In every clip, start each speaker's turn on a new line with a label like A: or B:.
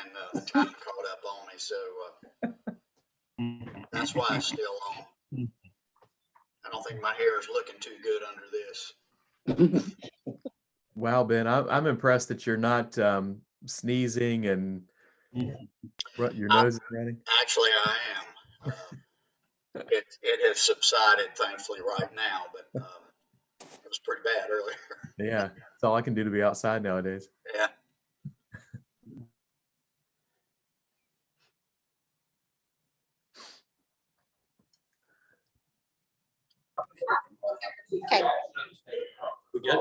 A: and the time caught up on me. So that's why it's still on. I don't think my hair is looking too good under this.
B: Wow, Ben, I'm impressed that you're not sneezing and your nose is running.
A: Actually, I am. It has subsided, thankfully, right now, but it was pretty bad earlier.
B: Yeah, that's all I can do to be outside nowadays.
A: Yeah.
C: Okay.
D: We good?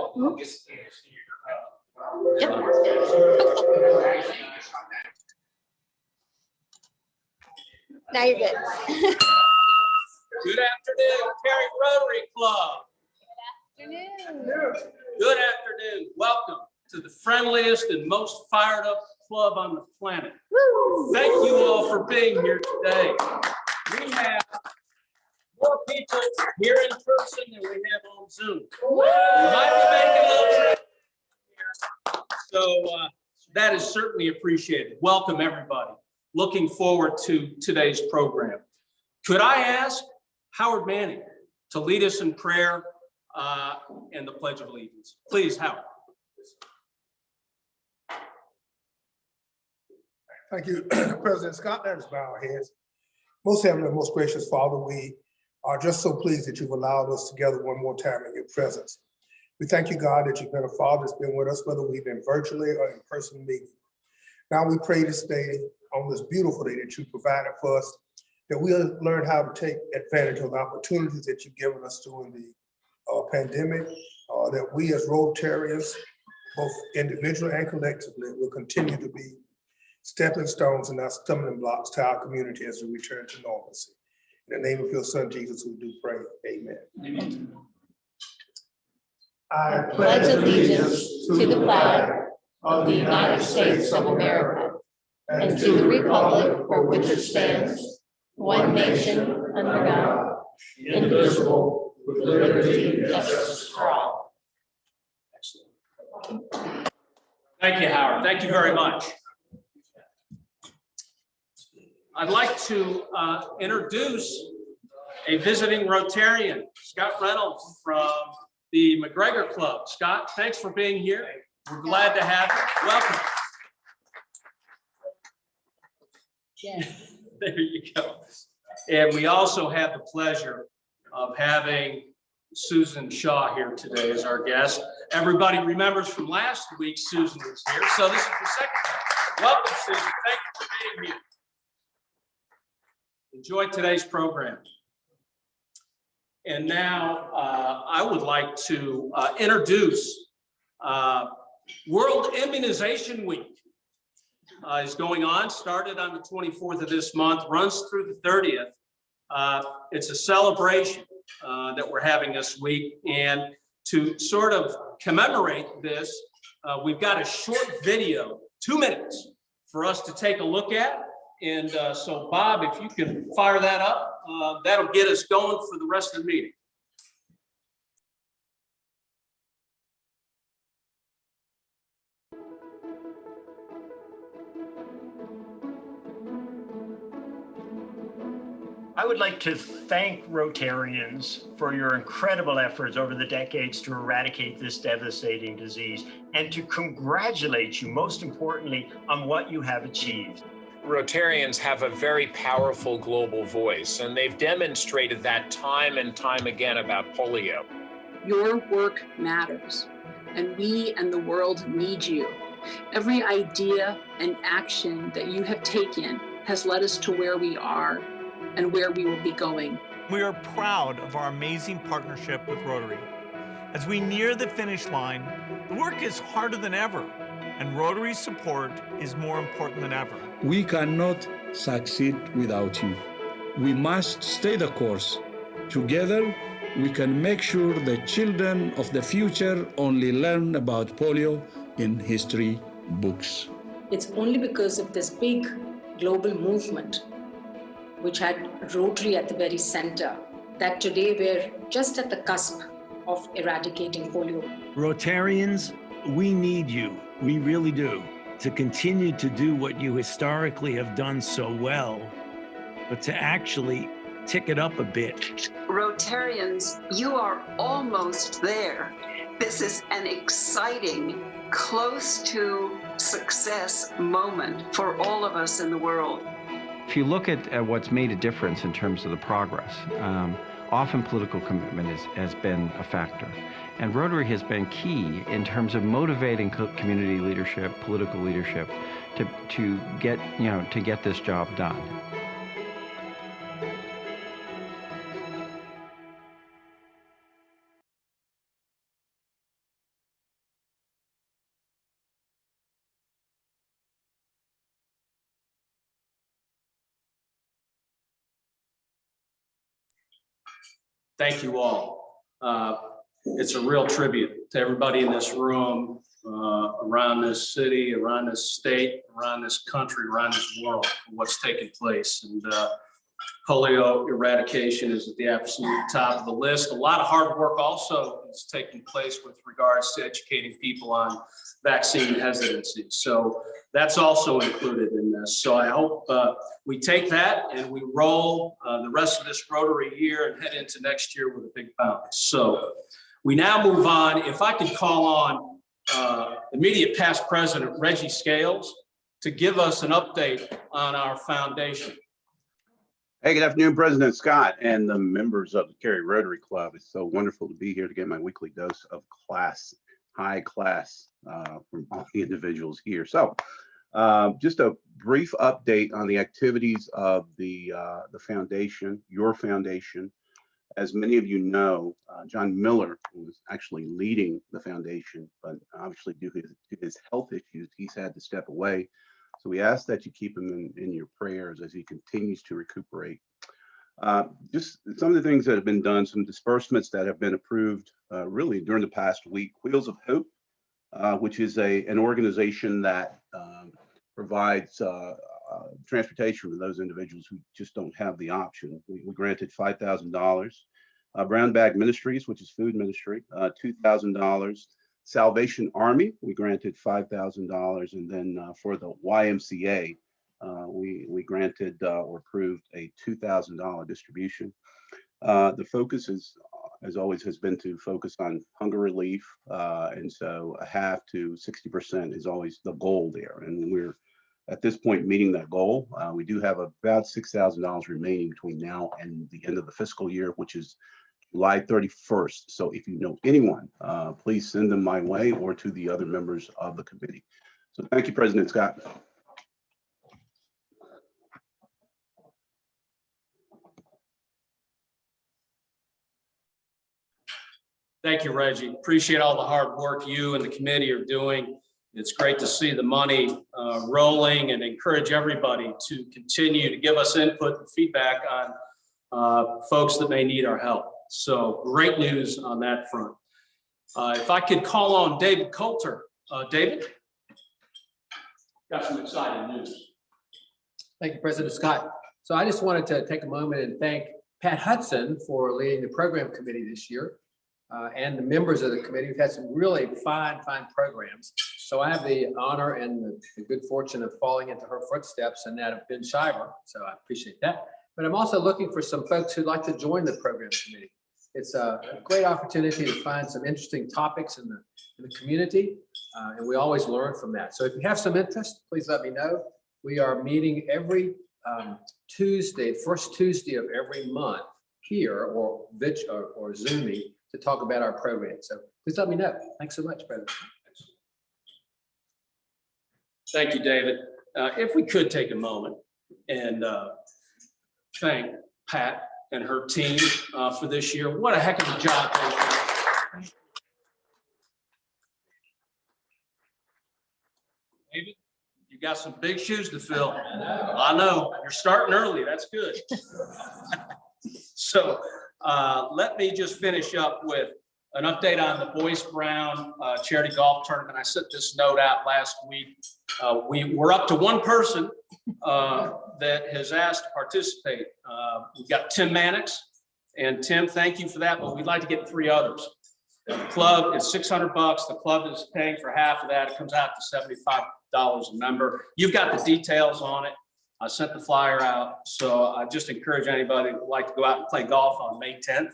C: Yep. Now you're good.
D: Good afternoon, Cary Rotary Club.
C: Good afternoon.
D: Good afternoon. Welcome to the friendliest and most fired up club on the planet.
C: Woo.
D: Thank you all for being here today. We have more people here in person than we have on Zoom. We might be making a little trip here. So that is certainly appreciated. Welcome, everybody. Looking forward to today's program. Could I ask Howard Manning to lead us in prayer and the Pledge of Allegiance? Please, Howard.
E: Thank you, President Scott. Let us bow our heads. Most heavenly, most gracious Father, we are just so pleased that you've allowed us together one more time in your presence. We thank you, God, that you've been a Father that's been with us, whether we've been virtually or in person meeting. Now we pray this day, on this beautiful day that you provided for us, that we'll learn how to take advantage of the opportunities that you've given us during the pandemic, that we as Rotarians, both individually and collectively, will continue to be stepping stones and not stumbling blocks to our community as we return to normalcy. In the name of your Son, Jesus, we do pray. Amen.
D: Amen.
C: I pledge allegiance to the flag of the United States of America and to the republic for which it stands, one nation under God, indivisible, with liberty and justice for all.
D: Thank you, Howard. Thank you very much. I'd like to introduce a visiting Rotarian, Scott Reynolds from the McGregor Club. Scott, thanks for being here. We're glad to have you. Welcome.
C: Yes.
D: There you go. And we also have the pleasure of having Susan Shaw here today as our guest. Everybody remembers from last week, Susan was here. So this is the second time. Welcome, Susan. Thank you for being here. Enjoy today's program. And now I would like to introduce World Immunization Week is going on, started on the 24th of this month, runs through the 30th. It's a celebration that we're having this week. And to sort of commemorate this, we've got a short video, 2 minutes, for us to take a look at. And so, Bob, if you can fire that up, that'll get us going for the rest of the meeting.
F: I would like to thank Rotarians for your incredible efforts over the decades to eradicate this devastating disease and to congratulate you, most importantly, on what you have achieved.
G: Rotarians have a very powerful global voice, and they've demonstrated that time and time again about polio.
H: Your work matters, and we and the world need you. Every idea and action that you have taken has led us to where we are and where we will be going.
I: We are proud of our amazing partnership with Rotary. As we near the finish line, the work is harder than ever, and Rotary's support is more important than ever.
J: We cannot succeed without you. We must stay the course. Together, we can make sure the children of the future only learn about polio in history books.
H: It's only because of this big global movement, which had Rotary at the very center, that today we're just at the cusp of eradicating polio.
K: Rotarians, we need you. We really do. to continue to do what you historically have done so well, but to actually tick it up a bit.
H: Rotarians, you are almost there. This is an exciting, close to success moment for all of us in the world.
L: If you look at what's made a difference in terms of the progress, often political commitment has been a factor. And Rotary has been key in terms of motivating community leadership, political leadership, to get this job done.
D: Thank you all. It's a real tribute to everybody in this room, around this city, around this state, around this country, around this world, for what's taking place. And polio eradication is at the absolute top of the list. A lot of hard work also is taking place with regards to educating people on vaccine hesitancy. So that's also included in this. So I hope we take that and we roll the rest of this Rotary year and head into next year with a big bounce. So we now move on. If I could call on immediate past president Reggie Scales to give us an update on our foundation.
M: Hey, good afternoon, President Scott and the members of the Cary Rotary Club. It's so wonderful to be here to get my weekly dose of class, high class from all the individuals here. So just a brief update on the activities of the foundation, your foundation. As many of you know, John Miller was actually leading the foundation, but obviously due to his health issues, he's had to step away. So we ask that you keep him in your prayers as he continues to recuperate. Just some of the things that have been done, some disbursements that have been approved really during the past week. Wheels of Hope, which is an organization that provides transportation for those individuals who just don't have the option. We granted $5,000. Brown Bag Ministries, which is food ministry, $2,000. Salvation Army, we granted $5,000, and then for the YMCA, we granted or approved a $2,000 distribution. The focus is, as always, has been to focus on hunger relief, and so a half to 60% is always the goal there, and we're at this point meeting that goal. We do have about $6,000 remaining between now and the end of the fiscal year, which is July 31st. So if you know anyone, please send them my way or to the other members of the committee. So thank you, President Scott.
D: Thank you, Reggie. Appreciate all the hard work you and the committee are doing. It's great to see the money rolling, and encourage everybody to continue to give us input and feedback on folks that may need our help. So great news on that front. If I could call on David Coulter. David? Got some exciting news.
N: Thank you, President Scott. So I just wanted to take a moment and thank Pat Hudson for leading the program committee this year, and the members of the committee. We've had some really fine programs. So I have the honor and the good fortune of falling into her footsteps, and that of Ben Shiver. So I appreciate that. But I'm also looking for some folks who'd like to join the program committee. It's a great opportunity to find some interesting topics in the community, and we always learn from that. So if you have some interest, please let me know. We are meeting every Tuesday, first Tuesday of every month here, or Zoom to talk about our program. So please let me know. Thanks so much, President.
D: Thank you, David. If we could take a moment and thank Pat and her team for this year. What a heck of a job they've done. David, you got some big shoes to fill. I know. You're starting early. That's good. So let me just finish up with an update on the Boyce Brown charity golf tournament. I sent this note out last week. We're up to one person that has asked to participate. We've got Tim Mannix, and Tim, thank you for that, but we'd like to get 3 others. The club is $600. The club is paying for half of that. It comes out to a member. You've got the details on it. I sent the flyer out, so I just encourage anybody who would like to go out and play golf on May 10th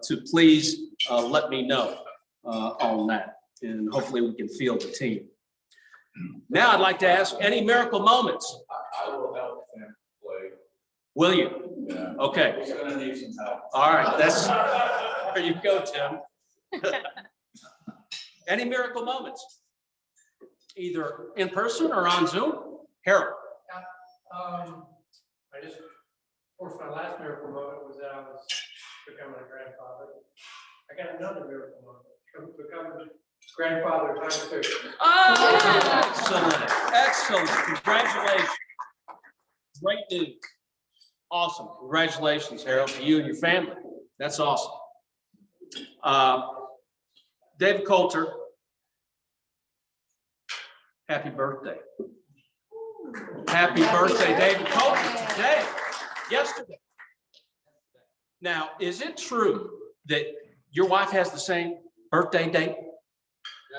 D: to please let me know on that, and hopefully we can field the team. Now I'd like to ask, any miracle moments?
O: I will help him play.
D: Will you?
O: Yeah.
D: Okay.
O: He's gonna need some help.
D: All right, there you go, Tim. Any miracle moments? Either in person or on Zoom? Harold.
P: I just, of course, my last miracle moment was that I was becoming a grandfather. I got another miracle moment, becoming grandfather time two.
D: Oh, excellent. Congratulations. Great news. Awesome. Congratulations, Harold, to you and your family. That's awesome. David Coulter, happy birthday. Happy birthday, David Coulter, today, yesterday. Now, is it true that your wife has the same birthday date?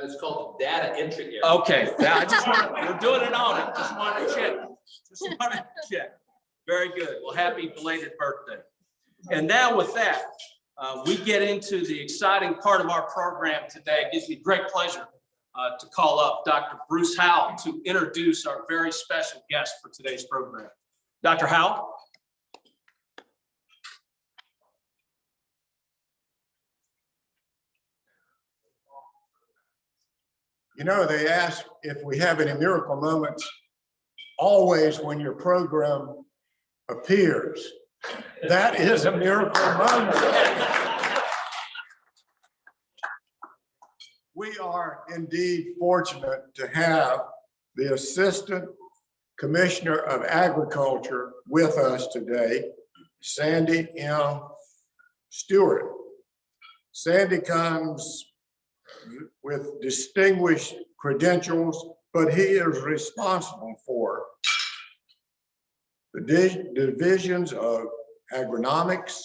O: It's called data entry error.
D: Okay, now I just want, we're doing it on it. Just want to check. Just want to check. Very good. Well, happy belated birthday. And now with that, we get into the exciting part of our program today. It gives me great pleasure to call up Dr. Bruce Howell to introduce our very special guest for today's program. Dr. Howell.
Q: You know, they ask if we have any miracle moments always when your program appears. That is a miracle moment. We are indeed fortunate to have the Assistant Commissioner of Agriculture with us today, Sandy M. Stewart. Sandy comes with distinguished credentials, but he is responsible for the divisions of agronomics,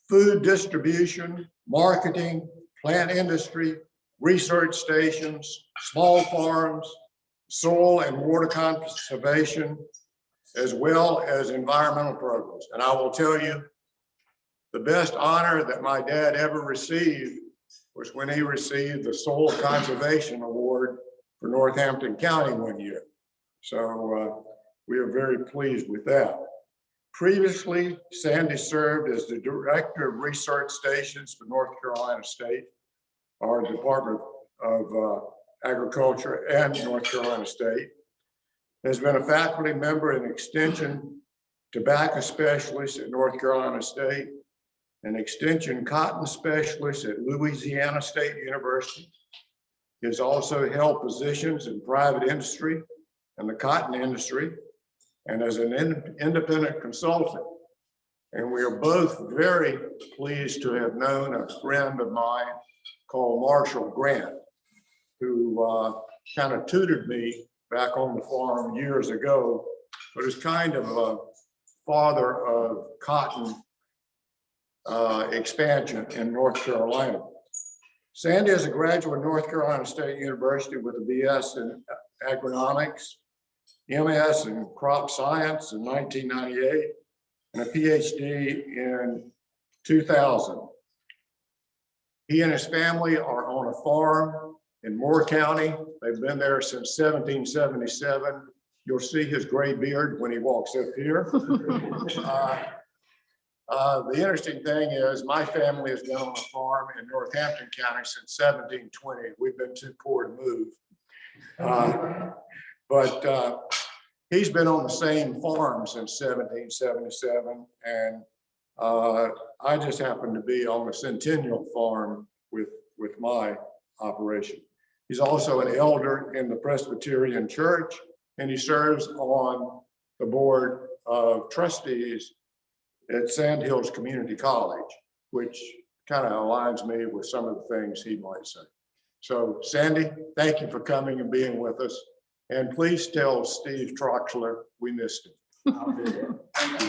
Q: food distribution, marketing, plant industry, research stations, small farms, soil and water conservation, as well as environmental programs. And I will tell you, the best honor that my dad ever received was when he received the Soil Conservation Award for Northampton County one year. So we are very pleased with that. Previously, Sandy served as the Director of Research Stations for North Carolina State, our Department of Agriculture and North Carolina State. Has been a faculty member and extension tobacco specialist at North Carolina State, an extension cotton specialist at Louisiana State University. He has also held positions in private industry and the cotton industry, and as an independent consultant. And we are both very pleased to have known a friend of mine called Marshall Grant, who kind of tutored me back on the farm years ago, but is kind of a father of cotton expansion in North Carolina. Sandy is a graduate of North Carolina State University with a BS in agronomics, MS in crop science in 1998, and a PhD in 2000. He and his family are on a farm in Moore County. They've been there since 1777. You'll see his gray beard when he walks up here. The interesting thing is my family has been on a farm in Northampton County since 1720. We've been too poor to move. But he's been on the same farm since 1777. And I just happen to be on the Centennial Farm with my operation. He's also an elder in the Presbyterian Church, and he serves on the board of trustees at Sandhills Community College, which kind of aligns me with some of the things he might say. So Sandy, thank you for coming and being with us. And please tell Steve Troxler we missed him.
O: I'll do that. Thank you.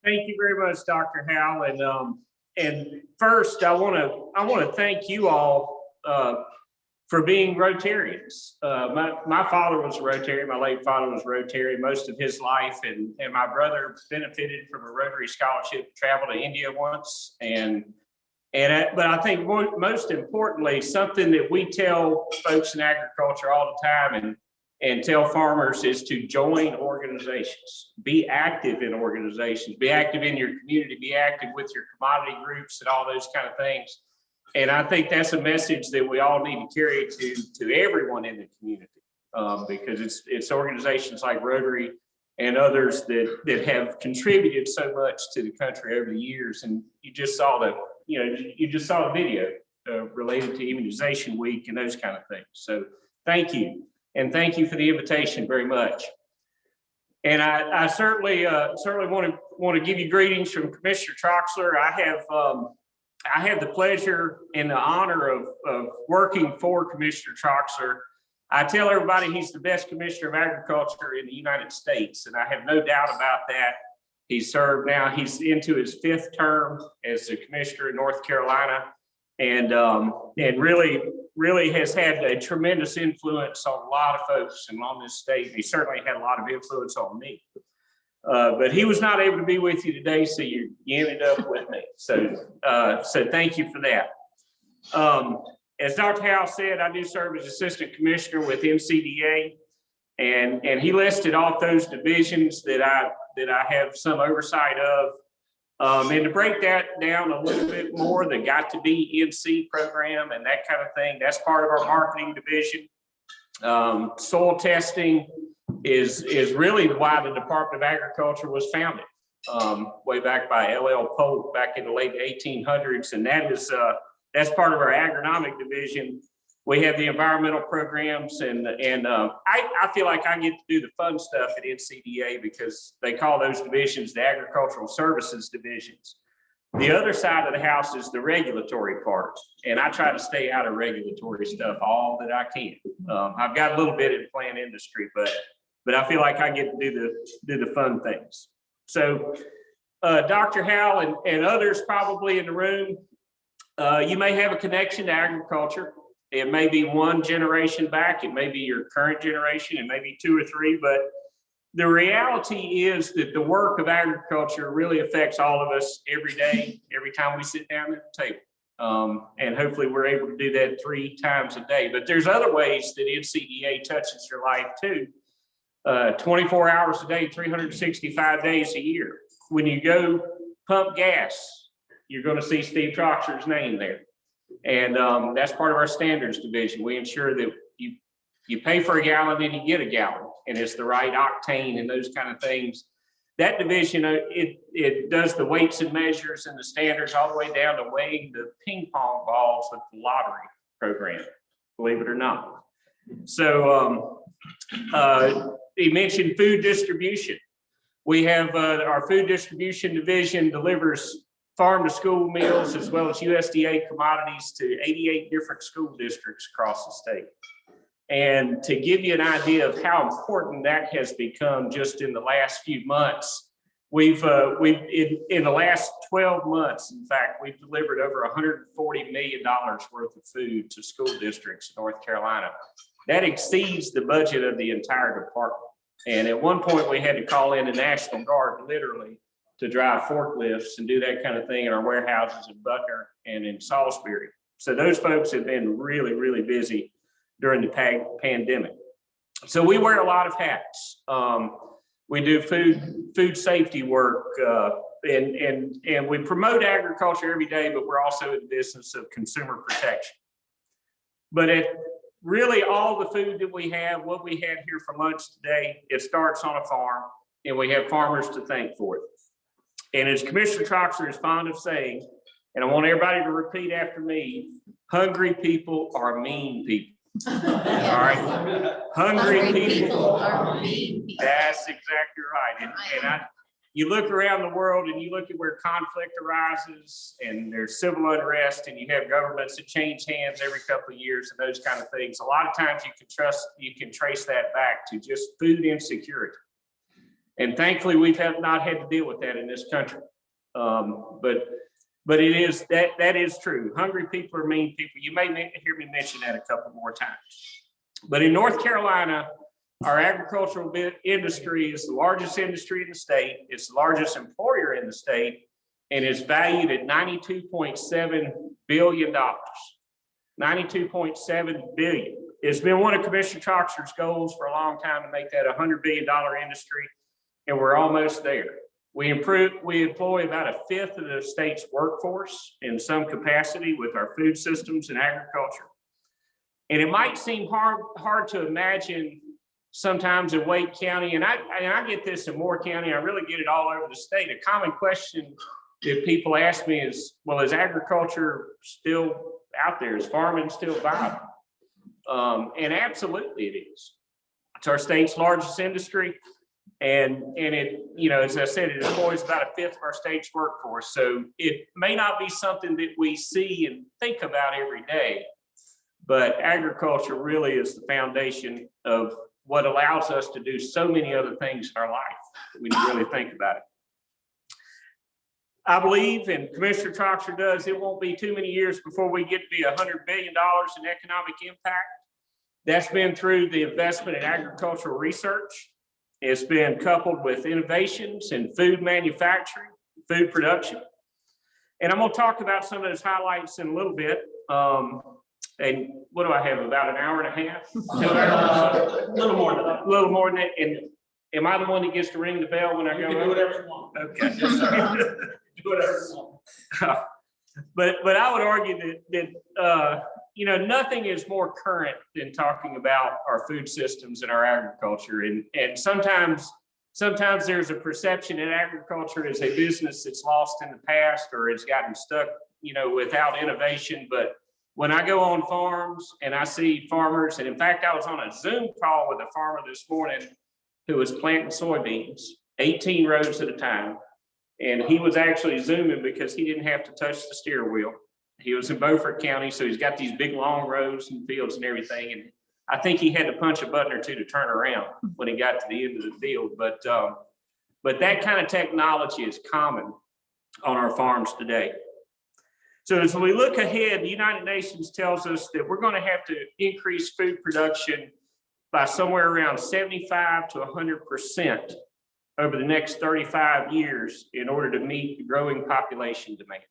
F: Thank you very much, Dr. Howell. And And first, I want to thank you all for being Rotarians. My father was a Rotarian. My late father was a Rotarian most of his life, and my brother benefited from a Rotary scholarship to travel to India once. But I think most importantly, something that we tell folks in agriculture all the time and tell farmers is to join organizations, be active in organizations, be active in your community, be active with your commodity groups and all those kind of things. And I think that's a message that we all need to carry to everyone in the community, because it's organizations like Rotary and others that have contributed so much to the country over the years. And you just saw the video related to Immunization Week and those kind of things. So thank you. And thank you for the invitation very much. And I certainly want to give you greetings from Commissioner Troxler. I have the pleasure and the honor of working for Commissioner Troxler. I tell everybody he's the best commissioner of agriculture in the United States, and I have no doubt about that. He's into his 5th term as a commissioner in North Carolina, and really has had a tremendous influence on a lot of folks and on this state. He certainly had a lot of influence on me. But he was not able to be with you today, so you ended up with me. So thank you for that. As Dr. Howell said, I do serve as assistant commissioner with NCDA, and he listed off those divisions that I have some oversight of. And to break that down a little bit more, the Got to Be NC program and that kind of thing, that's part of our marketing division. Soil testing is really why the Department of Agriculture was founded, way back by L.L. Polk back in the late 1800s, and that's part of our agronomic division. We have the environmental programs, and I feel like I get to do the fun stuff at NCDA because they call those divisions the agricultural services divisions. The other side of the house is the regulatory part, and I try to stay out of regulatory stuff all that I can. I've got a little bit in plant industry, but I feel like I get to do the fun things. So Dr. Howell and others probably in the room, you may have a connection to agriculture. It may be one generation back, it may be your current generation, it may be 2 or 3, but the reality is that the work of agriculture really affects all of us every day, every time we sit down at the table. And hopefully we're able to do that 3 times a day. But there's other ways that NCDA touches your life too. 24 hours a day, 365 days a year. When you go pump gas, you're going to see Steve Troxler's name there. And that's part of our standards division. We ensure that you pay for a gallon and you get a gallon, and it's the right octane and those kind of things. That division, it does the weights and measures and the standards all the way down to weighing the ping pong balls with the lottery program, believe it or not. So he mentioned food distribution. We have our food distribution division delivers farm to school meals as well as USDA commodities to 88 different school districts across the state. And to give you an idea of how important that has become just in the last few months, we've in the last 12 months, in fact, we've delivered over $140 million worth of food to school districts in North Carolina. That exceeds the budget of the entire department. And at one point we had to call in the National Guard literally to drive forklifts and do that kind of thing in our warehouses in Buckner and in Salisbury. So those folks have been really, really busy during the pandemic. So we wear a lot of hats. We do food safety work, and we promote agriculture every day, but we're also in the business of consumer protection. But really all the food that we have, what we had here for lunch today, it starts on a farm, and we have farmers to thank for it. And as Commissioner Troxler is fond of saying, and I want everybody to repeat after me, hungry people are mean people. All right, hungry people are mean people. That's exactly right. And you look around the world and you look at where conflict arises and there's civil unrest and you have governments that change hands every couple of years and those kind of things. A lot of times you can trace that back to just food insecurity. And thankfully, we've not had to deal with that in this country. But
D: But it is, that is true. Hungry people are mean people. You may hear me mention that a couple more times. But in North Carolina, our agricultural industry is the largest industry in the state. It's the largest employer in the state, and it's valued at $92.7 billion. $92.7 billion. It's been one of Commissioner Troxler's goals for a long time to make that a $100 billion industry, and we're almost there. We employ about a fifth of the state's workforce in some capacity with our food systems and agriculture. And it might seem hard to imagine sometimes in Wake County, and I get this in Moore County, I really get it all over the state. A common question that people ask me is, well, is agriculture still out there? Is farming still viable? And absolutely it is. It's our state's largest industry. And it, you know, as I said, it employs about a fifth of our state's workforce. So it may not be something that we see and think about every day, but agriculture really is the foundation of what allows us to do so many other things in our life when you really think about it. I believe, and Commissioner Troxler does, it won't be too many years before we get to be $100 billion in economic impact. That's been through the investment in agricultural research. It's been coupled with innovations in food manufacturing, food production. And I'm going to talk about some of those highlights in a little bit. And what do I have, about an hour and a half?
F: A little more than that.
D: A little more than that. And am I the one that gets to ring the bell when I go?
F: You can do whatever you want.
D: Okay.
F: Yes, sir. Do whatever you want.
D: But I would argue that you know, nothing is more current than talking about our food systems and our agriculture. And sometimes there's a perception that agriculture is a business that's lost in the past or it's gotten stuck, you know, without innovation. But when I go on farms and I see farmers, and in fact, I was on a Zoom call with a farmer this morning who was planting soybeans, 18 rows at a time. And he was actually Zooming because he didn't have to touch the steer wheel. He was in Beaufort County, so he's got these big long rows and fields and everything. And I think he had to punch a button or two to turn around when he got to the end of the field. But that kind of technology is common on our farms today. So as we look ahead, the United Nations tells us that we're going to have to increase food production by somewhere around 75 to 100% over the next 35 years in order to meet the growing population demand.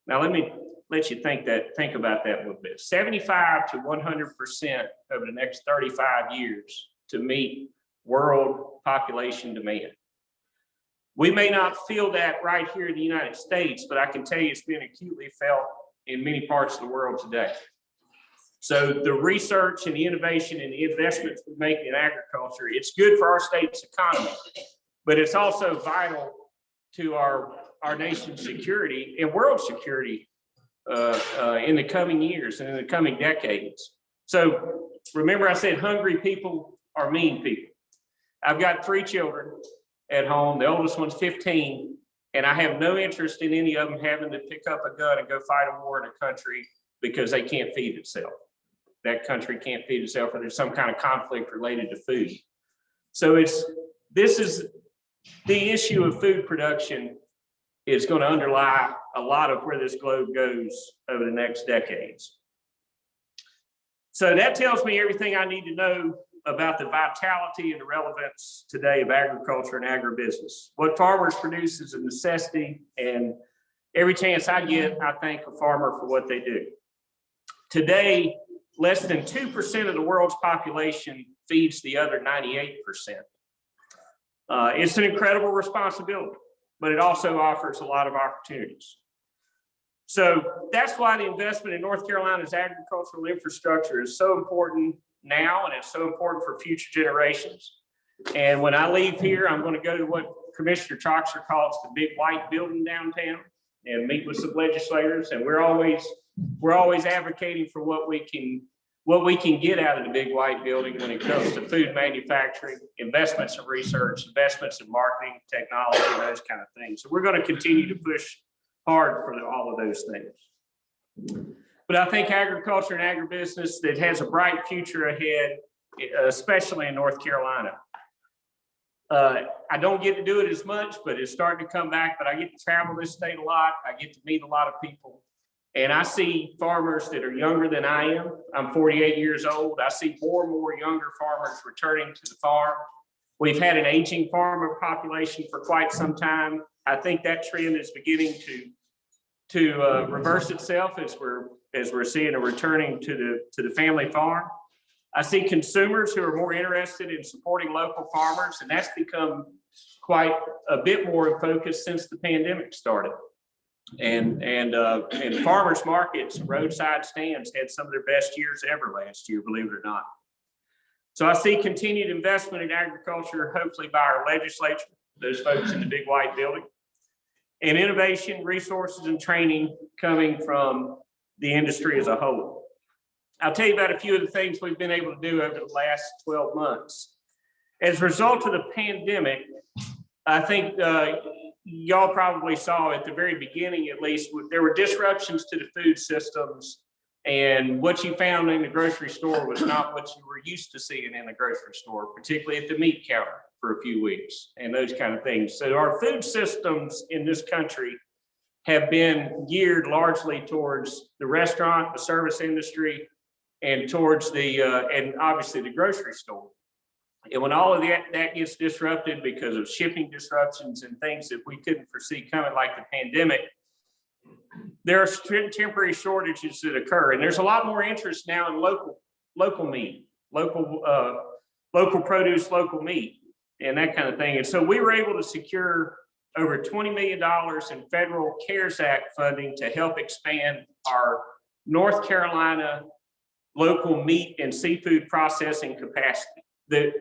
D: Now, let me let you think about that a little bit. 75 to 100% over the next 35 years to meet world population demand. We may not feel that right here in the United States, but I can tell you it's been acutely felt in many parts of the world today. So the research and the innovation and the investments we make in agriculture, it's good for our state's economy, but it's also vital to our nation's security and world security in the coming years and in the coming decades. So remember I said hungry people are mean people. I've got 3 children at home. The oldest one's 15, and I have no interest in any of them having to pick up a gun and go fight a war in a country because they can't feed itself. That country can't feed itself, or there's some kind of conflict related to food. So this is the issue of food production is going to underlie a lot of where this globe goes over the next decades. So that tells me everything I need to know about the vitality and the relevance today of agriculture and agribusiness. What farmers produce is a necessity, and every chance I get, I thank a farmer for what they do. Today, less than 2% of the world's population feeds the other 98%. It's an incredible responsibility, but it also offers a lot of opportunities. So that's why the investment in North Carolina's agricultural infrastructure is so important now, and it's so important for future generations. And when I leave here, I'm going to go to what Commissioner Troxler calls the big white building downtown and meet with some legislators. And we're always advocating for what we can get out of the big white building when it comes to food manufacturing, investments in research, investments in marketing, technology, and those kind of things. So we're going to continue to push hard for all of those things. But I think agriculture and agribusiness that has a bright future ahead, especially in North Carolina.
F: I don't get to do it as much, but it's starting to come back. But I get to travel this state a lot. I get to meet a lot of people. And I see farmers that are younger than I am. I'm 48 years old. I see more and more younger farmers returning to the farm. We've had an aging farmer population for quite some time. I think that trend is beginning to reverse itself as we're seeing a returning to the family farm. I see consumers who are more interested in supporting local farmers, and that's become quite a bit more in focus since the pandemic started. And farmers markets, roadside stands had some of their best years ever last year, believe it or not. So I see continued investment in agriculture, hopefully by our legislature, those folks in the big white building, and innovation, resources, and training coming from the industry as a whole. I'll tell you about a few of the things we've been able to do over the last 12 months. As a result of the pandemic, I think y'all probably saw at the very beginning, at least, there were disruptions to the food systems, and what you found in the grocery store was not what you were used to seeing in the grocery store, particularly at the meat counter for a few weeks and those kind of things. So our food systems in this country have been geared largely towards the restaurant, the service industry, and towards and obviously the grocery store. And when all of that gets disrupted because of shipping disruptions and things that we couldn't foresee coming, like the pandemic, there are temporary shortages that occur. And there's a lot more interest now in local meat, local produce, local meat, and that kind of thing. And so we were able to secure over $20 million in federal CARES Act funding to help expand our North Carolina local meat and seafood processing capacity. The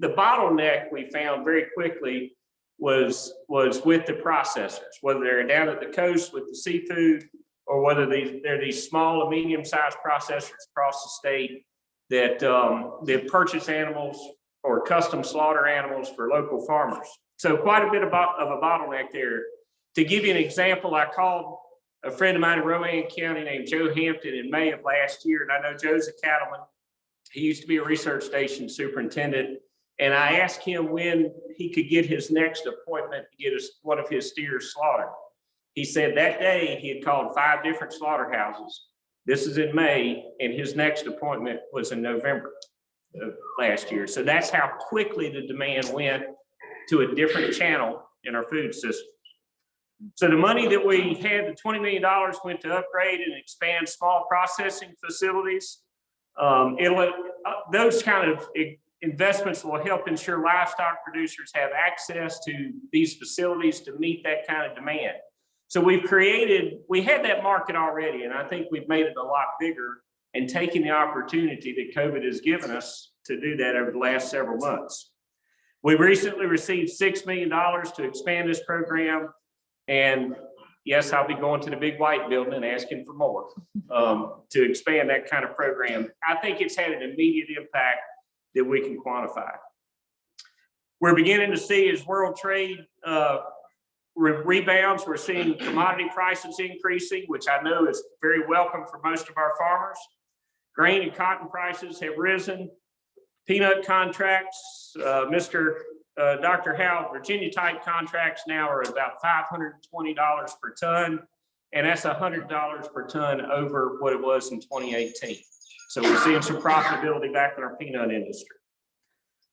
F: bottleneck we found very quickly was with the processors, whether they're down at the coast with the seafood, or whether they're these small and medium-sized processors across the state that purchase animals or custom slaughter animals for local farmers. So quite a bit of a bottleneck there. To give you an example, I called a friend of mine in Rowan County named Joe Hampton in May of last year, and I know Joe's a cattleman. He used to be a research station superintendent, and I asked him when he could get his next appointment to get one of his steers slaughtered. He said that day he had called 5 different slaughterhouses. This is in May, and his next appointment was in November of last year. So that's how quickly the demand went to a different channel in our food system. So the money that we had, the $20 million, went to upgrade and expand small processing facilities. Those kind of investments will help ensure livestock producers have access to these facilities to meet that kind of demand. So we had that market already, and I think we've made it a lot bigger and taking the opportunity that COVID has given us to do that over the last several months. We recently received $6 million to expand this program. And yes, I'll be going to the big white building and asking for more to expand that kind of program. I think it's had an immediate impact that we can quantify. We're beginning to see as world trade rebounds, we're seeing commodity prices increasing, which I know is very welcome for most of our farmers. Grain and cotton prices have risen. Peanut contracts, Dr. Howe, Virginia type contracts now are about $520 per ton, and that's $100 per ton over what it was in 2018. So we're seeing some profitability back in our peanut industry.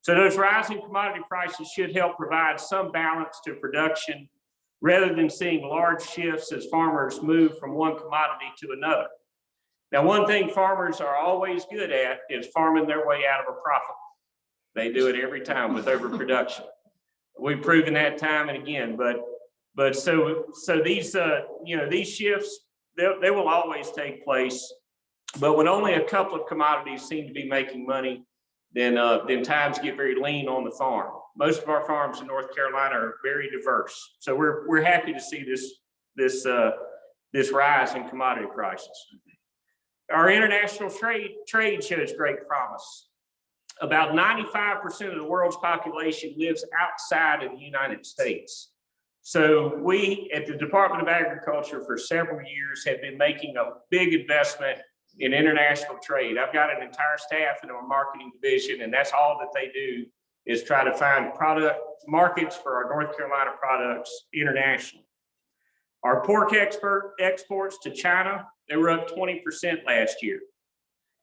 F: So those rising commodity prices should help provide some balance to production rather than seeing large shifts as farmers move from one commodity to another. Now, one thing farmers are always good at is farming their way out of a profit. They do it every time with overproduction. We've proven that time and again, but so these these shifts, they will always take place. But when only a couple of commodities seem to be making money, then times get very lean on the farm. Most of our farms in North Carolina are very diverse, so we're happy to see this rise in commodity prices. Our international trade shows great promise. About 95% of the world's population lives outside of the United States. So we at the Department of Agriculture for several years have been making a big investment in international trade. I've got an entire staff in our marketing division, and that's all that they do is try to find product markets for our North Carolina products internationally. Our pork exports to China, they were up 20% last year.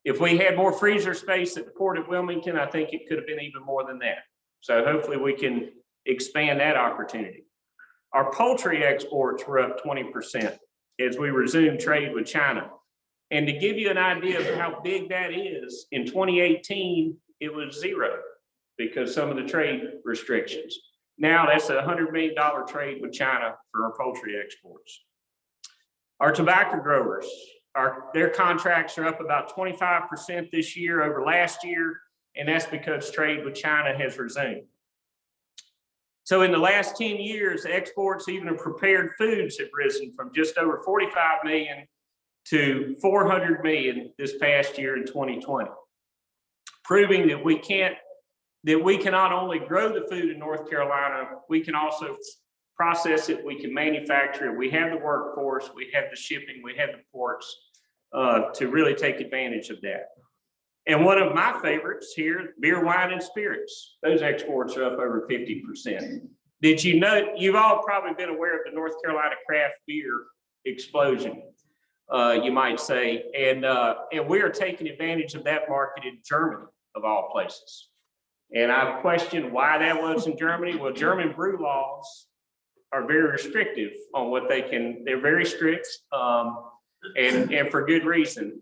F: If we had more freezer space at the Port of Wilmington, I think it could have been even more than that. So hopefully we can expand that opportunity. Our poultry exports were up 20% as we resumed trade with China. And to give you an idea of how big that is, in 2018, it was zero because some of the trade restrictions. Now that's a $100 million trade with China for our poultry exports. Our tobacco growers, their contracts are up about 25% this year over last year, and that's because trade with China has resumed. So in the last 10 years, exports even of prepared foods have risen from just over 45 million to 400 million this past year in 2020, proving that we can not only grow the food in North Carolina, we can also process it, we can manufacture it, we have the workforce, we have the shipping, we have the ports to really take advantage of that. And one of my favorites here, beer, wine, and spirits. Those exports are up over 50%. Did you know, you've all probably been aware of the North Carolina craft beer explosion, you might say. And we are taking advantage of that market in Germany, of all places. And I questioned why that was in Germany. Well, German brew laws are very restrictive on what they can, they're very strict, and for good reason.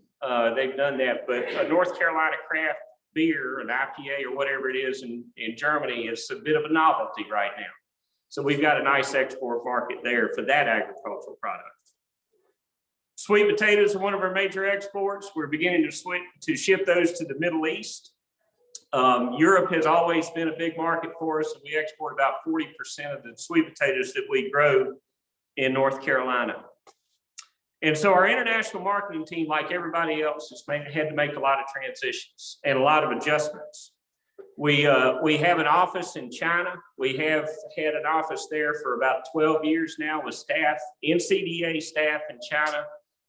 F: They've done that, but a North Carolina craft beer, an IPA or whatever it is in Germany is a bit of a novelty right now. So we've got a nice export market there for that agricultural product. Sweet potatoes are one of our major exports. We're beginning to ship those to the Middle East. Europe has always been a big market for us, and we export about 40% of the sweet potatoes that we grow in North Carolina. And so our international marketing team, like everybody else, has had to make a lot of transitions and a lot of adjustments. We have an office in China. We have had an office there for about 12 years now with staff, NCDA staff in China.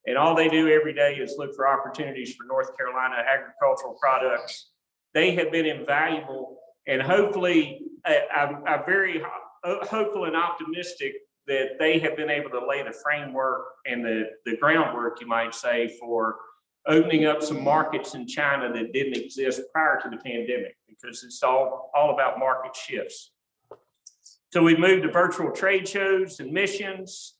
F: And all they do every day is look for opportunities for North Carolina agricultural products. They have been invaluable, and hopefully, I'm very hopeful and optimistic that they have been able to lay the framework and the groundwork, you might say, for opening up some markets in China that didn't exist prior to the pandemic, because it's all about market shifts. So we've moved to virtual trade shows and missions.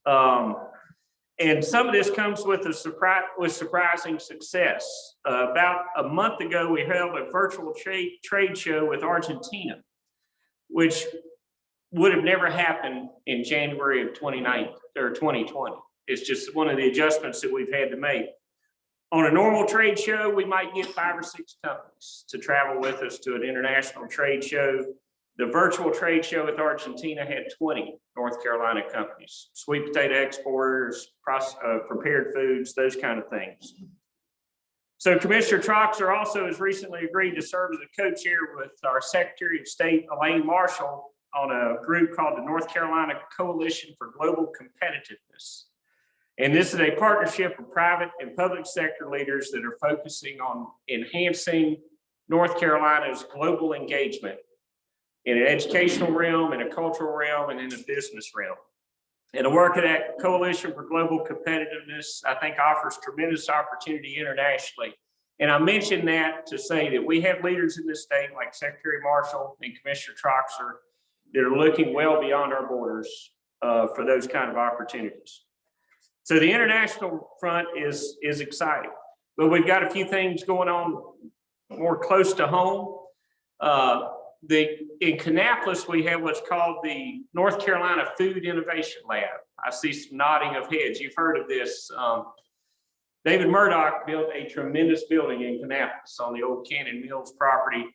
F: And some of this comes with surprising success. About a month ago, we held a virtual trade show with Argentina, which would have never happened in January of 2020. It's just one of the adjustments that we've had to make. On a normal trade show, we might get 5 or 6 companies to travel with us to an international trade show. The virtual trade show with Argentina had 20 North Carolina companies, sweet potato exporters, prepared foods, those kind of things. So Commissioner Troxler also has recently agreed to serve as a co-chair with our Secretary of State, Elaine Marshall, on a group called the North Carolina Coalition for Global Competitiveness. And this is a partnership of private and public sector leaders that are focusing on enhancing North Carolina's global engagement in an educational realm, in a cultural realm, and in a business realm. And the work of that Coalition for Global Competitiveness, I think, offers tremendous opportunity internationally. And I mention that to say that we have leaders in this state like Secretary Marshall and Commissioner Troxler that are looking well beyond our borders for those kind of opportunities. So the international front is exciting, but we've got a few things going on more close to home. In Kannapolis, we have what's called the North Carolina Food Innovation Lab. I see some nodding of heads. You've heard of this. David Murdoch built a tremendous building in Kannapolis on the old Cannon Mills property.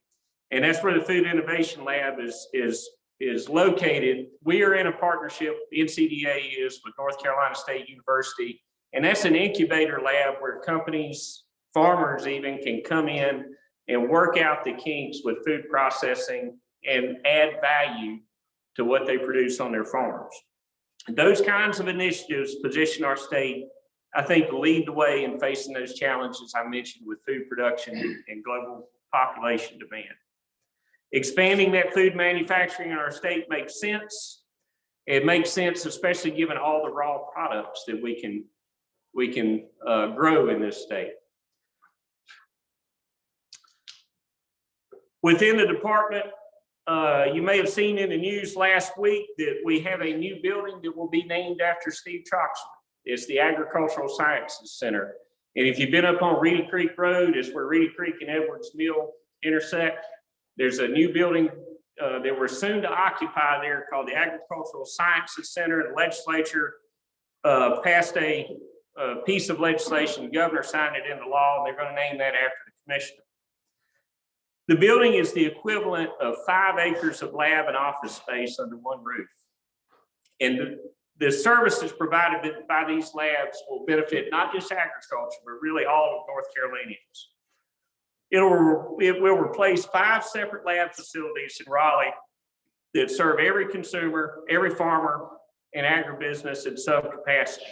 F: And that's where the Food Innovation Lab is located. We are in a partnership, NCDA is, with North Carolina State University. And that's an incubator lab where companies, farmers even, can come in and work out the kinks with food processing and add value to what they produce on their farms. Those kinds of initiatives position our state, I think, to lead the way in facing those challenges I mentioned with food production and global population demand. Expanding that food manufacturing in our state makes sense. It makes sense, especially given all the raw products that we can grow in this state. Within the department, you may have seen in the news last week that we have a new building that will be named after Steve Troxler. It's the Agricultural Sciences Center. And if you've been up on Reedy Creek Road, it's where Reedy Creek and Edwards Mill intersect. There's a new building that we're soon to occupy there called the Agricultural Sciences Center. The legislature passed a piece of legislation. The governor signed it into law, and they're going to name that after the commissioner. The building is the equivalent of 5 acres of lab and office space under one roof. And the services provided by these labs will benefit not just agriculture, but really all of North Carolinians. It will replace 5 separate lab facilities in Raleigh that serve every consumer, every farmer, and agribusiness in some capacity.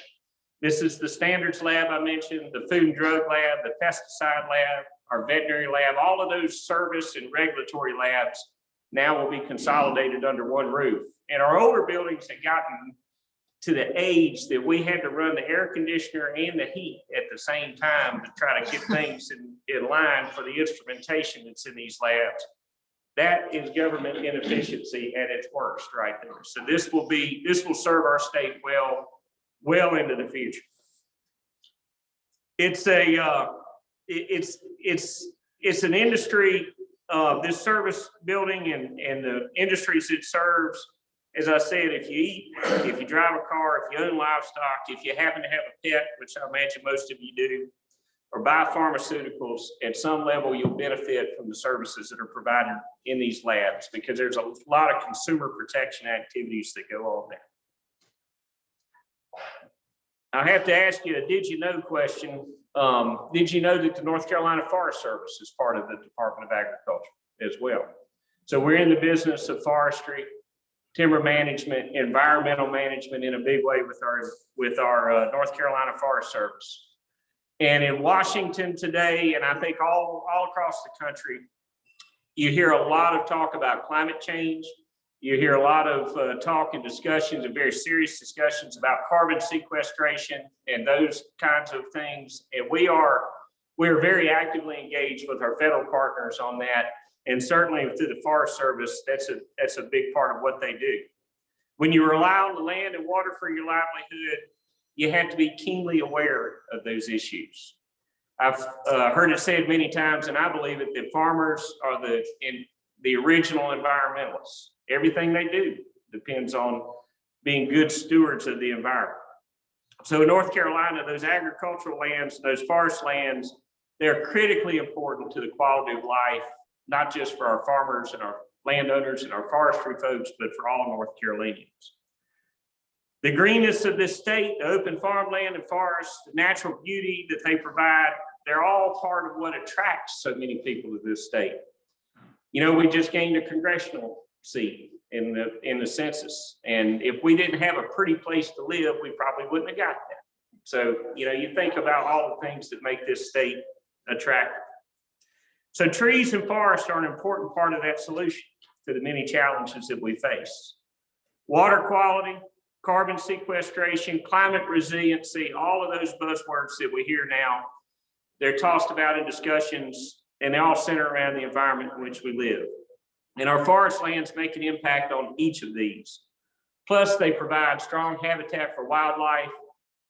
F: This is the standards lab I mentioned, the food and drug lab, the pesticide lab, our veterinary lab. All of those service and regulatory labs now will be consolidated under one roof. And our older buildings have gotten to the age that we had to run the air conditioner and the heat at the same time to try to get things in line for the instrumentation that's in these labs. That is government inefficiency at its worst right there. So this will serve our state well into the future. It's an industry, this service building and the industries it serves. As I said, if you eat, if you drive a car, if you own livestock, if you happen to have a pet, which I imagine most of you do, or buy pharmaceuticals, at some level you'll benefit from the services that are provided in these labs, because there's a lot of consumer protection activities that go on there. I have to ask you a did you know question. Did you know that the North Carolina Forest Service is part of the Department of Agriculture as well? So we're in the business of forestry, timber management, environmental management in a big way with our North Carolina Forest Service. And in Washington today, and I think all across the country, you hear a lot of talk about climate change. You hear a lot of talk and discussions, and very serious discussions about carbon sequestration and those kinds of things. And we are very actively engaged with our federal partners on that. And certainly through the Forest Service, that's a big part of what they do. When you rely on the land and water for your livelihood, you have to be keenly aware of those issues. I've heard it said many times, and I believe it, that farmers are the original environmentalists. Everything they do depends on being good stewards of the environment. So in North Carolina, those agricultural lands, those forest lands, they're critically important to the quality of life, not just for our farmers and our landowners and our forestry folks, but for all North Carolinians. The greenness of this state, the open farmland and forests, the natural beauty that they provide, they're all part of what attracts so many people to this state. You know, we just gained a congressional seat in the census. And if we didn't have a pretty place to live, we probably wouldn't have got that. So, you know, you think about all the things that make this state attractive. So trees and forests are an important part of that solution to the many challenges that we face. Water quality, carbon sequestration, climate resiliency, all of those buzzwords that we hear now, they're tossed about in discussions, and they all center around the environment in which we live. And our forest lands make an impact on each of these. Plus, they provide strong habitat for wildlife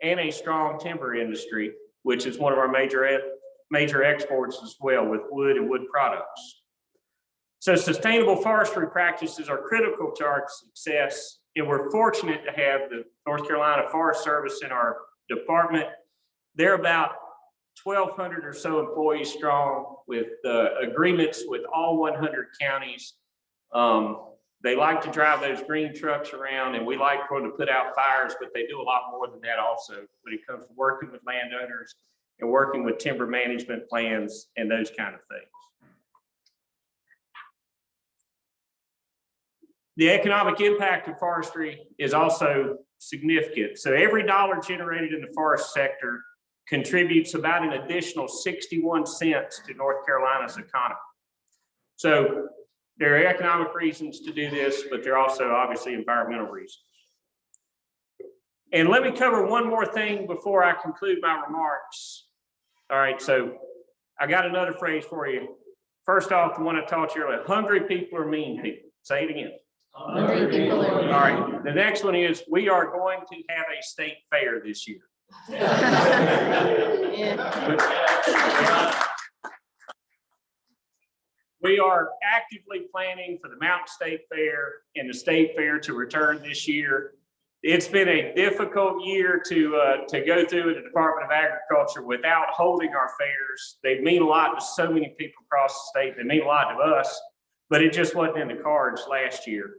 F: and a strong timber industry, which is one of our major exports as well, with wood and wood products. So sustainable forestry practices are critical to our success, and we're fortunate to have the North Carolina Forest Service in our department. They're about 1,200 or so employees strong, with agreements with all 100 counties. They like to drive those green trucks around, and we like for them to put out fires, but they do a lot more than that also when it comes to working with landowners and working with timber management plans and those kind of things. The economic impact of forestry is also significant. So every dollar generated in the forest sector contributes about an additional 61 cents to North Carolina's economy. So there are economic reasons to do this, but there are also obviously environmental reasons. And let me cover one more thing before I conclude my remarks. All right, so I got another phrase for you. First off, the one I taught you earlier, hungry people are mean people. Say it again.
C: Hungry people are mean.
F: All right, the next one is we are going to have a state fair this year. We are actively planning for the Mountain State Fair and the State Fair to return this year. It's been a difficult year to go through in the Department of Agriculture without holding our fairs. They mean a lot to so many people across the state. They mean a lot to us, but it just wasn't in the cards last year.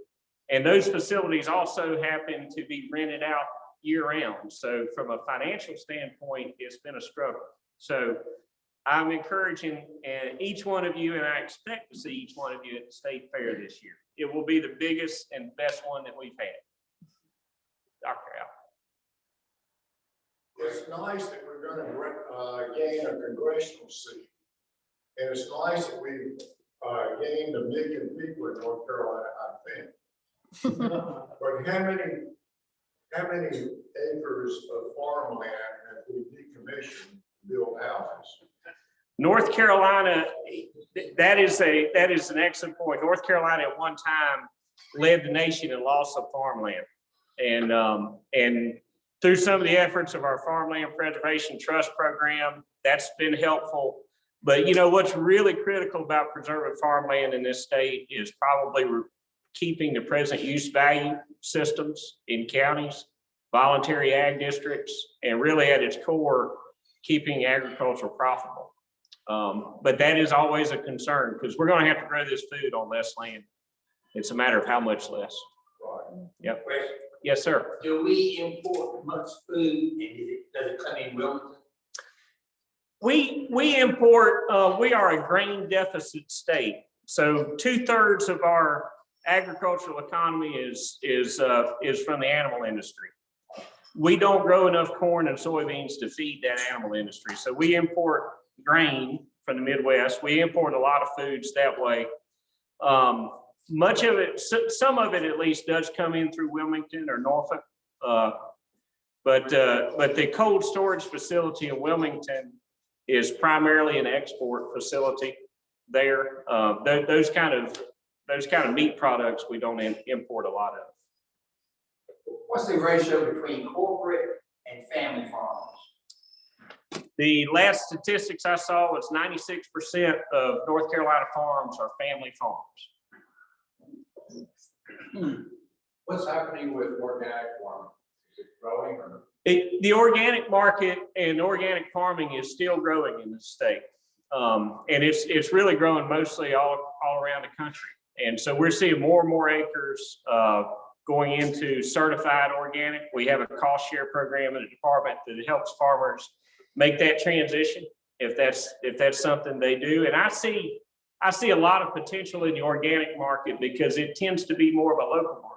F: And those facilities also happen to be rented out year round. So from a financial standpoint, it's been a struggle. So I'm encouraging each one of you, and I expect to see each one of you at the State Fair this year. It will be the biggest and best one that we've had. Dr. Al.
Q: It's nice that we're going to gain a congressional seat. And it's nice that we've gained 1 million people in North Carolina, I think. But how many acres of farmland have we decommissioned to build houses?
F: North Carolina, that is an excellent point. North Carolina at one time led the nation in loss of farmland. And through some of the efforts of our Farmland Preservation Trust program, that's been helpful. But you know, what's really critical about preserving farmland in this state is probably keeping the present use value systems in counties, voluntary ag districts, and really at its core, keeping agriculture profitable. But that is always a concern because we're going to have to grow this food on less land. It's a matter of how much less. Yep. Yes, sir.
O: Do we import much food and does it come in Wilmington?
F: We import, we are a grain deficit state. So 2/3 of our agricultural economy is from the animal industry. We don't grow enough corn and soybeans to feed that animal industry. So we import grain from the Midwest. We import a lot of foods that way. Much of it, some of it at least, does come in through Wilmington or Norfolk. But the cold storage facility in Wilmington is primarily an export facility there. Those kind of meat products we don't import a lot of.
O: What's the ratio between corporate and family farms?
F: The last statistics I saw was 96% of North Carolina farms are family farms.
O: What's happening with organic farming? Is it growing or?
F: The organic market and organic farming is still growing in the state. And it's really growing mostly all around the country. And so we're seeing more and more acres going into certified organic. We have a cost share program in the department that helps farmers make that transition if that's something they do. And I see a lot of potential in the organic market because it tends to be more of a local market.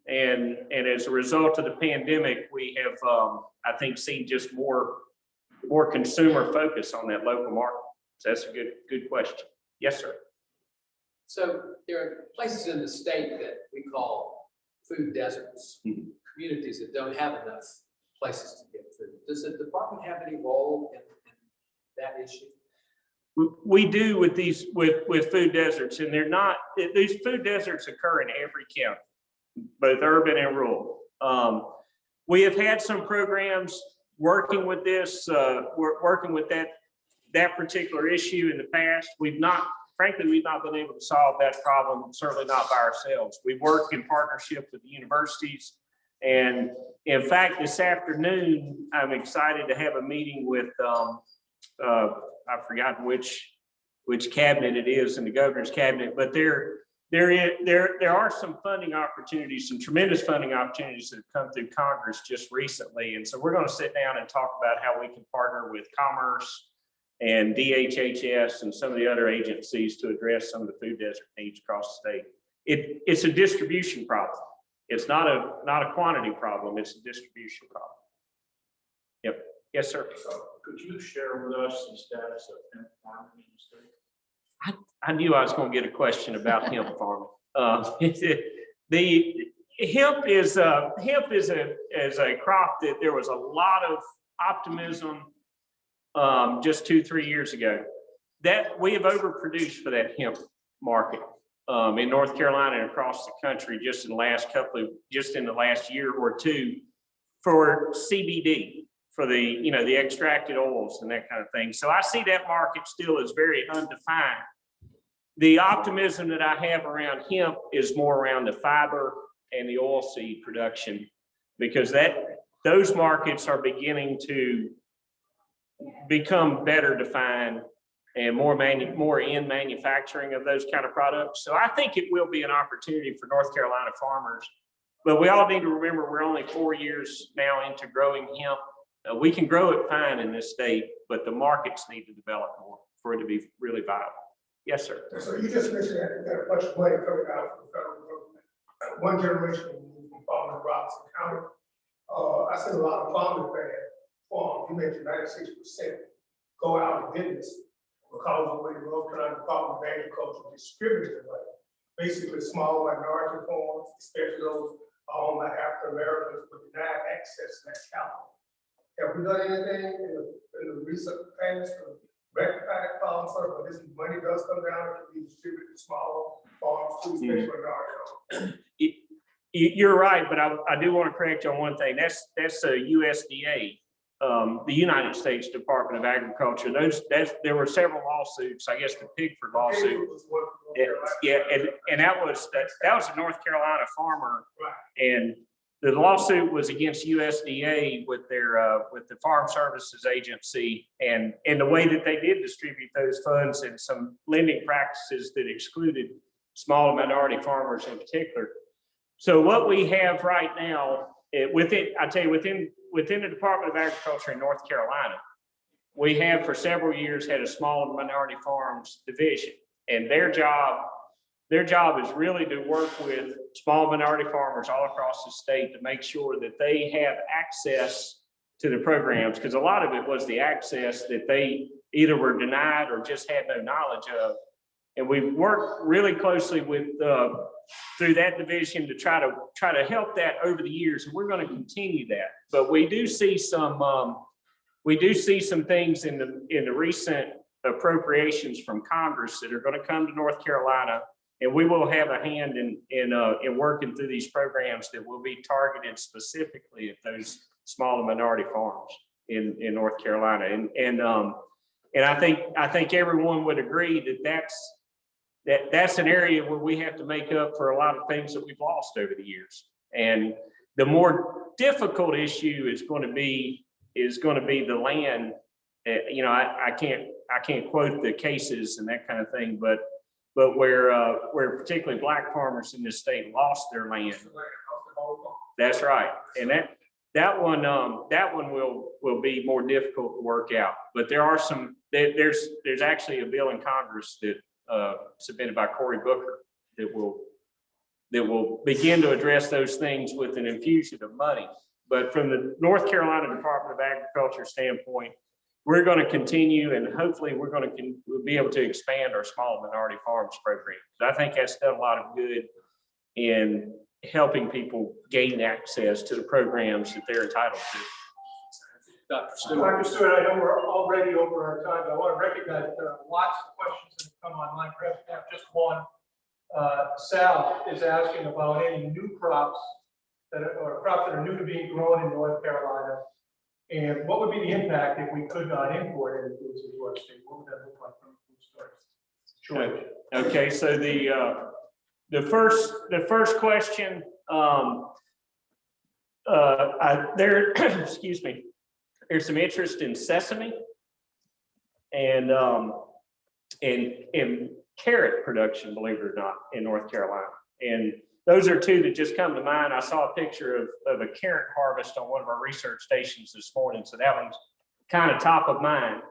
F: And as a result of the pandemic, we have, I think, seen just more consumer focus on that local market. So that's a good question. Yes, sir.
N: So there are places in the state that we call food deserts, communities that don't have enough places to get food. Does the department have any role in that issue?
F: We do with food deserts, and they're not, these food deserts occur in every county, both urban and rural. We have had some programs working with this, working with that particular issue in the past. Frankly, we've not been able to solve that problem, certainly not by ourselves. We work in partnership with the universities. And in fact, this afternoon, I'm excited to have a meeting with, I've forgotten which cabinet it is in the governor's cabinet, but there are some funding opportunities, some tremendous funding opportunities that have come through Congress just recently. And so we're going to sit down and talk about how we can partner with Commerce and DHHS and some of the other agencies to address some of the food desert needs across the state. It's a distribution problem. It's not a quantity problem. It's a distribution problem. Yep. Yes, sir.
O: So could you share with us the status of hemp farming in the state?
D: I knew I was going to get a question about hemp farming. The hemp is a crop that there was a lot of optimism just 2-3 years ago. That we have overproduced for that hemp market in North Carolina and across the country just in the last year or two for CBD, for the extracted oils and that kind of thing. So I see that market still as very undefined. The optimism that I have around hemp is more around the fiber and the oilseed production, because those markets are beginning to become better defined and more in manufacturing of those kind of products. So I think it will be an opportunity for North Carolina farmers, but we all need to remember we're only 4 years now into growing hemp. We can grow it fine in this state, but the markets need to develop more for it to be really viable. Yes, sir.
E: So you just mentioned that you got a bunch of money coming out from the federal government. One generation removed from farming in Robinson County. I see a lot of farmers there. You mentioned 96% go out of business because of the way the North Carolina Department of Agriculture distributes the money. Basically, small minority farms, especially those owned by African Americans, were denied access to that capital. Have we done anything in the recent past to rectify that problem, sir? When this money does come down, it can be distributed to small farms, too, especially minority.
D: You're right, but I do want to correct you on one thing. That's a USDA. The United States Department of Agriculture. There were several lawsuits. I guess the Pigford lawsuit. And that was a North Carolina farmer, and the lawsuit was against USDA with the Farm Services Agency, and the way that they did distribute those funds and some lending practices that excluded small minority farmers in particular. So what we have right now, within the Department of Agriculture in North Carolina, we have for several years had a small minority farms division, and their job is really to work with small minority farmers all across the state to make sure that they have access to the programs, because a lot of it was the access that they either were denied or just had no knowledge of. And we've worked really closely with through that division to try to help that over the years, and we're going to continue that. But we do see some things in the recent appropriations from Congress that are going to come to North Carolina, and we will have a hand in working through these programs that will be targeted specifically at those small and minority farms in North Carolina. And I think everyone would agree that that's an area where we have to make up for a lot of things that we've lost over the years. And the more difficult issue is going to be the land. I can't quote the cases and that kind of thing, but where particularly Black farmers in this state lost their land. That's right, and that one will be more difficult to work out. But there's actually a bill in Congress that submitted by Cory Booker that will begin to address those things with an infusion of money. But from the North Carolina Department of Agriculture standpoint, we're going to continue, and hopefully we'll be able to expand our small minority farms program. I think that's done a lot of good in helping people gain access to the programs that they're entitled to.
P: Dr. Stewart, I know we're already over our time, but I want to recognize that there are lots of questions that have come online. Perhaps we have just one. Sal is asking about any new crops that are new to being grown in North Carolina, and what would be the impact if we could not import any foods into our state? What would that look like from the food stores? Sure.
D: Okay, so the first question, excuse me. There's some interest in sesame and carrot production, believe it or not, in North Carolina. And those are two that just come to mind. I saw a picture of a carrot harvest on one of our research stations this morning, so that one's kind of top of mind.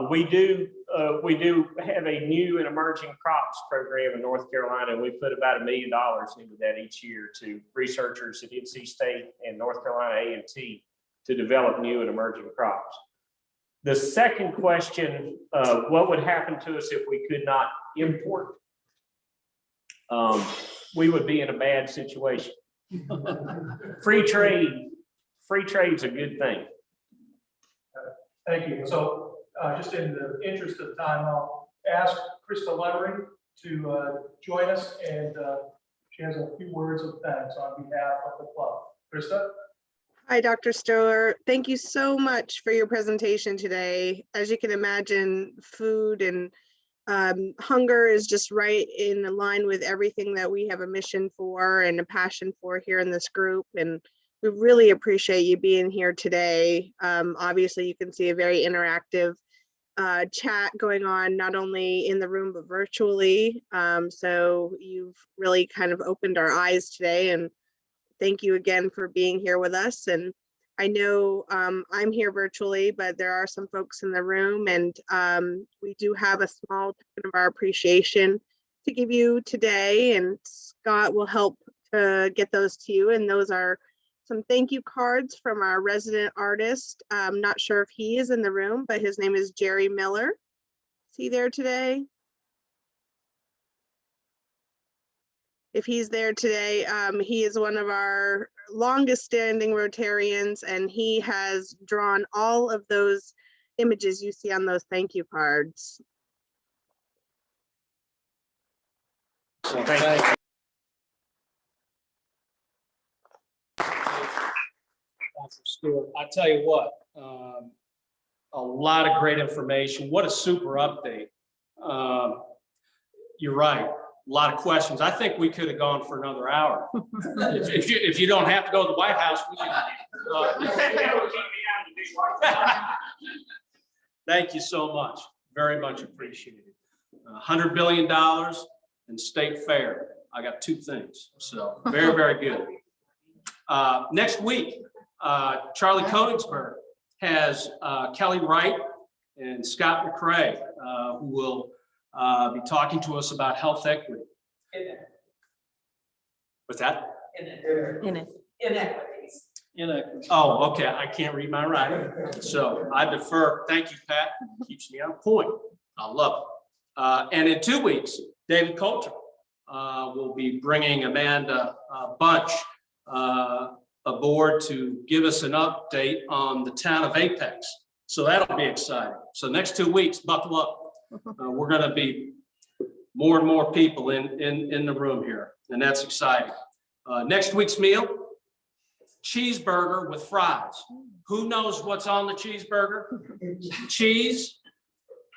D: We do have a new and emerging crops program in North Carolina, and we put about $1 million into that each year to researchers at NC State and North Carolina A&T to develop new and emerging crops.
F: The second question, what would happen to us if we could not import? We would be in a bad situation. Free trade's a good thing.
P: Thank you. So just in the interest of time, I'll ask Krista Levering to join us, and she has a few words of thanks on behalf of the club. Krista?
R: Hi, Dr. Stewart. Thank you so much for your presentation today. As you can imagine, food and hunger is just right in line with everything that we have a mission for and a passion for here in this group. And we really appreciate you being here today. Obviously, you can see a very interactive chat going on, not only in the room, but virtually. So you've really kind of opened our eyes today, and thank you again for being here with us. And I know I'm here virtually, but there are some folks in the room, and we do have a small token of our appreciation to give you today, and Scott will help to get those to you. And those are some thank you cards from our resident artist. I'm not sure if he is in the room, but his name is Jerry Miller. Is he there today? If he's there today, he is one of our longest standing Rotarians, and he has drawn all of those images you see on those thank you cards.
F: Thank you. Stewart, I tell you what, a lot of great information. What a super update. You're right. A lot of questions. I think we could have gone for another hour. if you don't have to go to the White House, we can. Thank you so much. Very much appreciated. $100 billion and state fair. I got two things. So very, very good. Next week, Charlie Koenigsberg has Kelly Wright and Scott McCrae, who will be talking to us about health equity. What's that? Inequities. Oh, okay. I can't read my writing. So I defer. Thank you, Pat. Keeps me on point. I love it. And in 2 weeks, David Coulter will be bringing Amanda Bunch aboard to give us an update on the town of Apex. So that'll be exciting. So next 2 weeks, buckle up. We're going to be more and more people in the room here, and that's exciting. Next week's meal, cheeseburger with fries. Who knows what's on the cheeseburger? Cheese,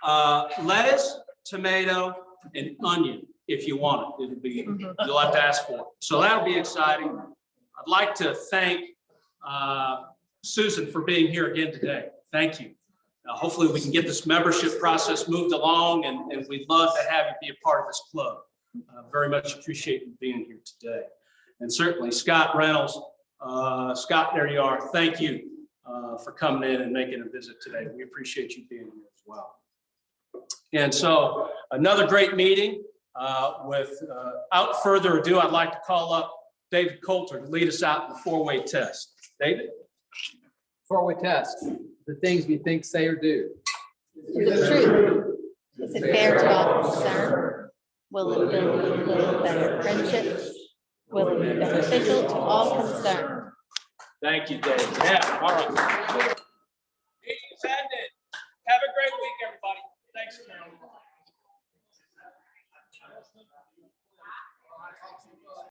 F: lettuce, tomato, and onion. If you want it, it'll be, you'll have to ask for it. So that'll be exciting. I'd like to thank Susan for being here again today. Thank you. Hopefully we can get this membership process moved along, and we'd love to have you be a part of this club. Very much appreciate you being here today. And certainly Scott Reynolds, Scott, there you are. Thank you for coming in and making a visit today. We appreciate you being here as well. And so another great meeting. Without further ado, I'd like to call up David Coulter to lead us out in the four-way test. David?
N: Four-way test. The things we think, say, or do.
C: Is it true? Is it fair to all concerned? Will it build better friendships? Will it be beneficial to all concerned?
F: Thank you, David. Yeah, all right. Meeting's ended. Have a great week, everybody. Thanks, Carol.